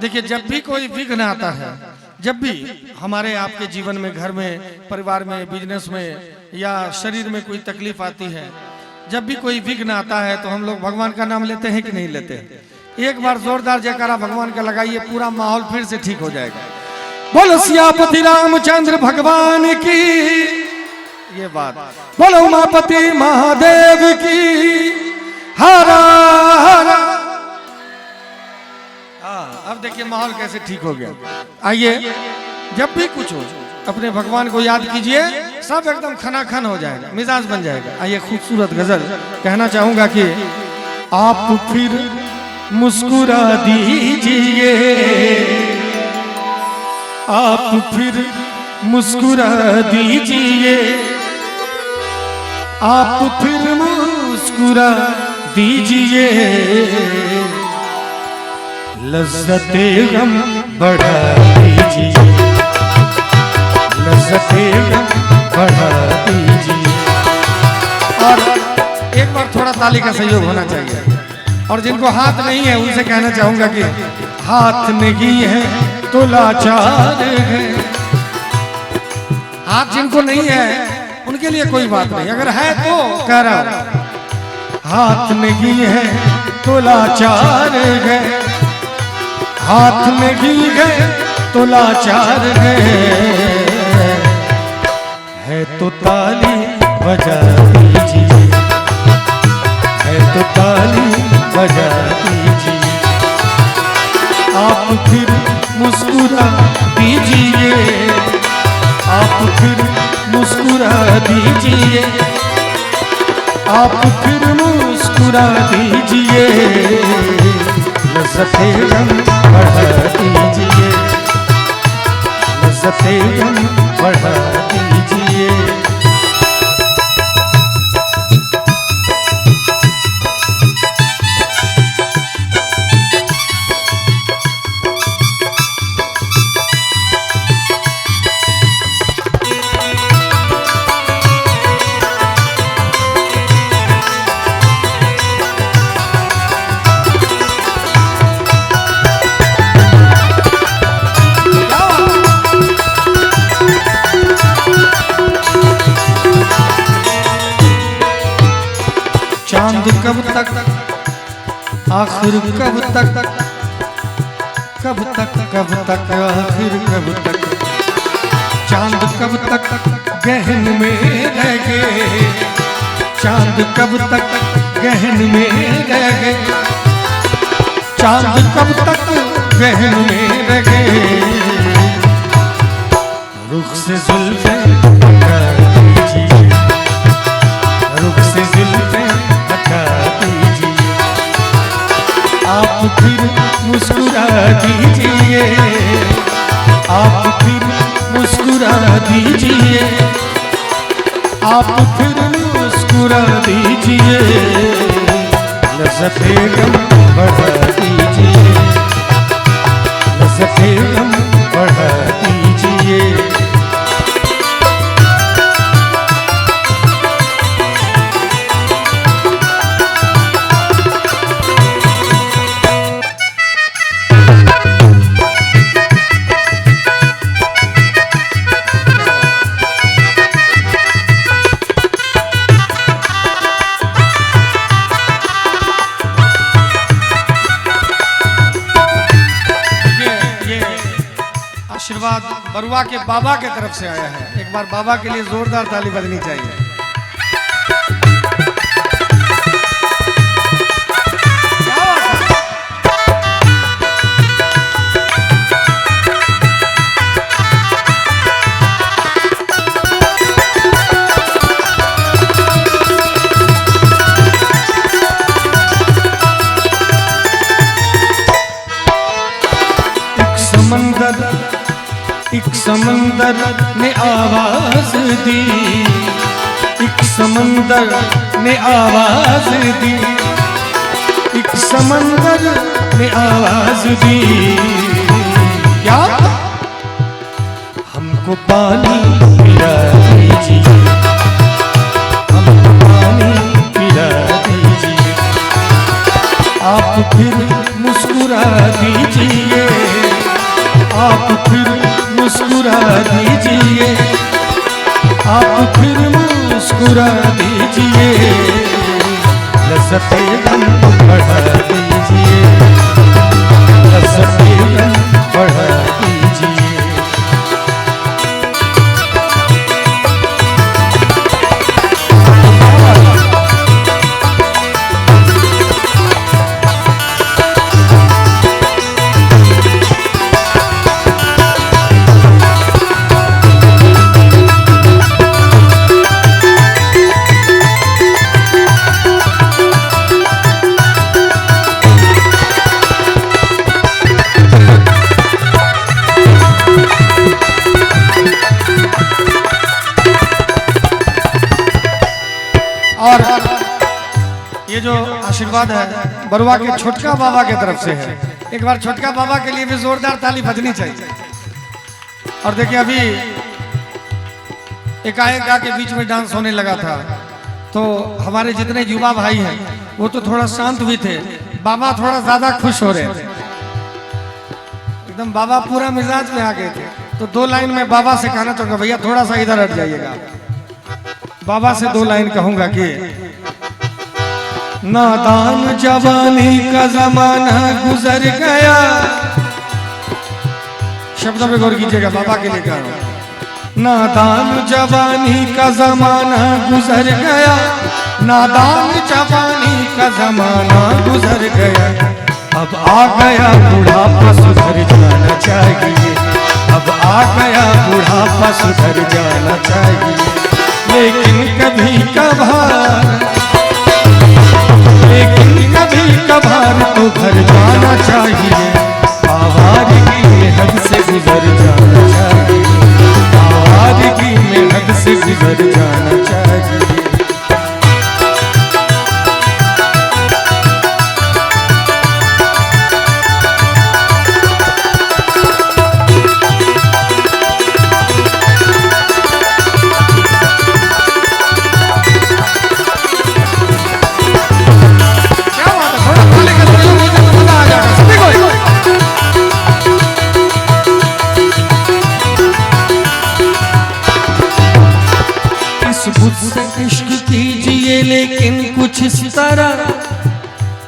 देखिए, जब भी कोई विघ्न आता है, जब भी हमारे आपके जीवन में, घर में, परिवार में, बिजनेस में या शरीर में कोई तकलीफ आती है, जब भी कोई विघ्न आता है तो हम लोग भगवान का नाम लेते हैं कि नहीं लेते? एक बार जोरदार जयकारा भगवान का लगाइए, पूरा माहौल फिर से ठीक हो जाएगा। बोलो सियापति रामचंद्र भगवान की, ये बात। बोलो उमापति महादेव की, हरा हरा। अब देखिए माहौल कैसे ठीक हो गया। आइए, जब भी कुछ हो अपने भगवान को याद कीजिए, सब एकदम खनाखन हो जाएगा, मिजाज बन जाएगा। आइए, खूबसूरत गजल कहना चाहूंगा कि आप फिर मुस्कुरा दीजिए, आप फिर मुस्कुरा दीजिए, आप फिर मुस्कुरा दीजिए, लज़्ज़ते गम बढ़ा दीजिए, लज़्ज़ते गम बढ़ा दीजिए। और एक बार थोड़ा ताली का सहयोग होना चाहिए। और जिनको हाथ नहीं है उनसे कहना चाहूंगा कि हाथ नहीं है तो लाचार है। हाथ जिनको नहीं है उनके लिए कोई बात नहीं, अगर है तो कह रहा हूं, हाथ नहीं है तो लाचार है, हाथ नहीं है तो लाचार है तो ताली बजा दीजिए, है तो ताली बजा दीजिए, आप फिर मुस्कुरा दीजिए, आप फिर मुस्कुरा दीजिए, आप फिर मुस्कुरा दीजिए, लज़्ज़ते गम बढ़ा दीजिए, लज़्ज़ते गम बढ़ा दीजिए। चांद कब तक, आखिर कब तक, कब तक, कब तक, आखिर कब तक, चांद कब तक गहन में रह गए, चांद कब तक गहन में रह गए, चांद कब तक गहन में रह गए, रुख से जुल्फे हटा दीजिए, रुख से जुल्फे हटा दीजिए, आप फिर मुस्कुरा दीजिए, आप फिर मुस्कुरा दीजिए, आप फिर मुस्कुरा दीजिए, लज़्ज़ते गम बढ़ा दीजिए, लज़्ज़ते गम बढ़ा दीजिए। आशीर्वाद बरुआ के बाबा के तरफ से आया है। एक बार बाबा के लिए जोरदार ताली बजनी चाहिए। एक समंदर ने आवाज दी, एक समंदर ने आवाज दी, एक समंदर ने आवाज दी, क्या हमको पानी पिला दीजिए, हमको पानी पिला दीजिए, आप फिर मुस्कुरा दीजिए, मुस्कुरा दीजिए, आप फिर मुस्कुरा दीजिए, लज़्ज़ते गम बढ़ा दीजिए, लज़्ज़ते गम बढ़ा दीजिए। और ये जो आशीर्वाद है बरुआ के छोटका बाबा की तरफ से है। एक बार छोटका बाबा के लिए भी जोरदार ताली बजनी चाहिए। और देखिए अभी एकाएक के बीच में डांस होने लगा था, तो हमारे जितने युवा भाई हैं वो तो थोड़ा शांत भी थे, बाबा थोड़ा ज्यादा खुश हो रहे थे, एकदम बाबा पूरा मिजाज में आ गए थे। तो 2 लाइन में बाबा से कहना चाहूंगा, भैया थोड़ा सा इधर हट जाइएगा। बाबा से 2 लाइन कहूंगा कि नादान जवानी का जमाना गुजर गया, शब्दों पे गौर कीजिएगा, बाबा के लिए कह रहा हूं। नादान जवानी का जमाना गुजर गया, नादान जवानी का जमाना गुजर गया, अब आ गया बुढ़ापा सुधर जाना चाहिए, अब आ गया बुढ़ापा सुधर जाना चाहिए। लेकिन कभी कभार, लेकिन कभी कभार तो घर जाना चाहिए, आवारगी में हद से गुजर जाना चाहिए, आवारगी में हद से गुजर जाना चाहिए। इश्क कीजिए लेकिन कुछ इस तरह।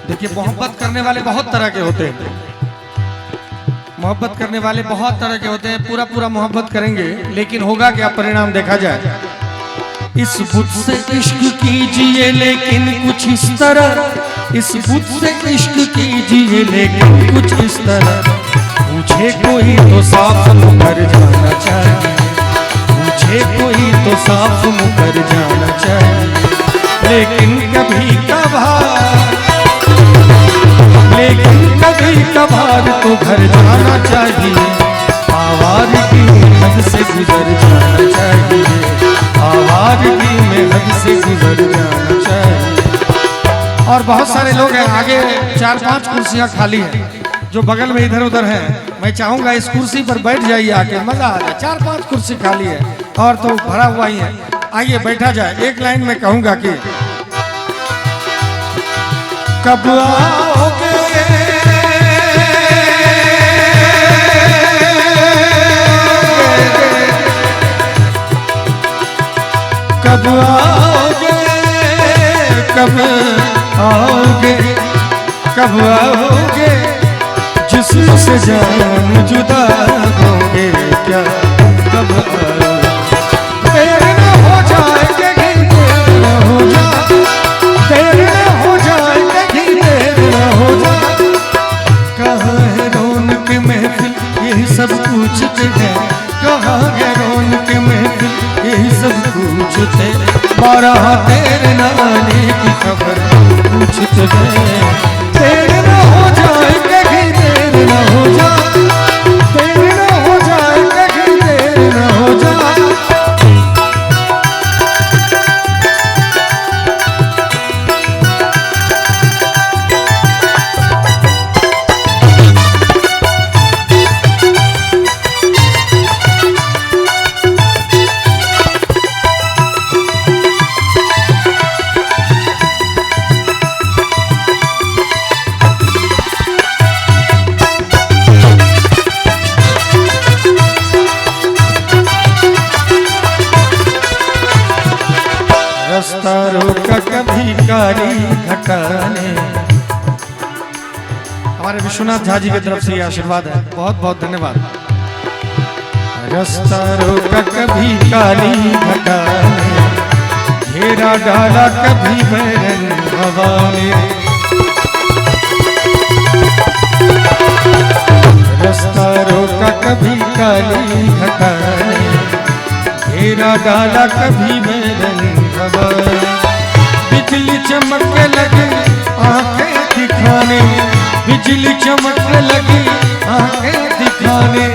देखिए मोहब्बत करने वाले बहुत तरह के होते हैं, मोहब्बत करने वाले बहुत तरह के होते हैं। पूरा पूरा मोहब्बत करेंगे लेकिन होगा क्या, परिणाम देखा जाए। इस बुत से इश्क कीजिए लेकिन कुछ इस तरह, इस बुत से इश्क कीजिए लेकिन कुछ इस तरह। पूछे कोई तो साफ मुकर जाना चाहिए, पूछे कोई तो साफ मुकर जाना चाहिए। लेकिन कभी कभार, लेकिन कभी कभार तो घर जाना चाहिए, आवारगी में हद से गुजर जाना चाहिए, आवारगी में हद से गुजर जाना चाहिए। और बहुत सारे लोग हैं, आगे 4-5 कुर्सियां खाली हैं, जो बगल में इधर उधर हैं। मैं चाहूंगा इस कुर्सी पर बैठ जाइए, आके मजा आ जाए। 4-5 कुर्सी खाली है और तो भरा हुआ ही है, आइए बैठा जाए। एक लाइन में कहूंगा कि कब आओगे, कब आओगे, कब आओगे, कब आओगे, जिस्म से जान जुदा होगे क्या, कब आओगे। देर न हो जाए कहीं, देर न हो जाए, देर न हो जाए कहीं, देर न हो जाए। कहाँ है रौनक महफिल, यही सब पूछते हैं, कहाँ है रौनक महफिल, यही सब पूछते। 12 तेरे न आने की खबर पूछते हैं। देर न हो जाए कहीं, देर न हो जाए, देर न हो जाए कहीं, देर न हो जाए। विश्वनाथ झा जी की तरफ से ये आशीर्वाद है, बहुत बहुत धन्यवाद। रास्ता रोका कभी काली घटा ने, घेरा डाला कभी बैरन हवा ने। रास्ता रोका कभी काली घटा ने, घेरा डाला कभी बैरन हवा ने। बिजली चमकने लगी आंखें दिखाने, बिजली चमकने लगी आंखें दिखाने।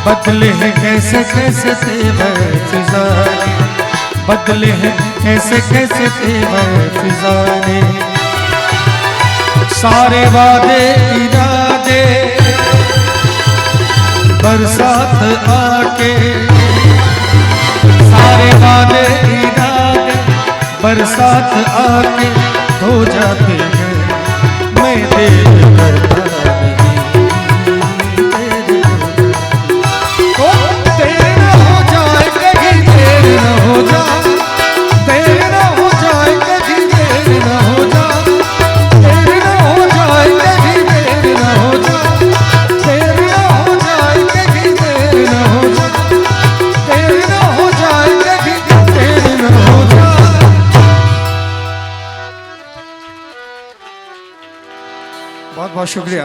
बदले हैं कैसे कैसे तेवर फिजाने, बदले हैं कैसे कैसे तेवर फिजाने। सारे वादे इरादे बरसात आके, सारे वादे इरादे बरसात आके हो जाते हैं। मैं देर करता बहुत बहुत शुक्रिया।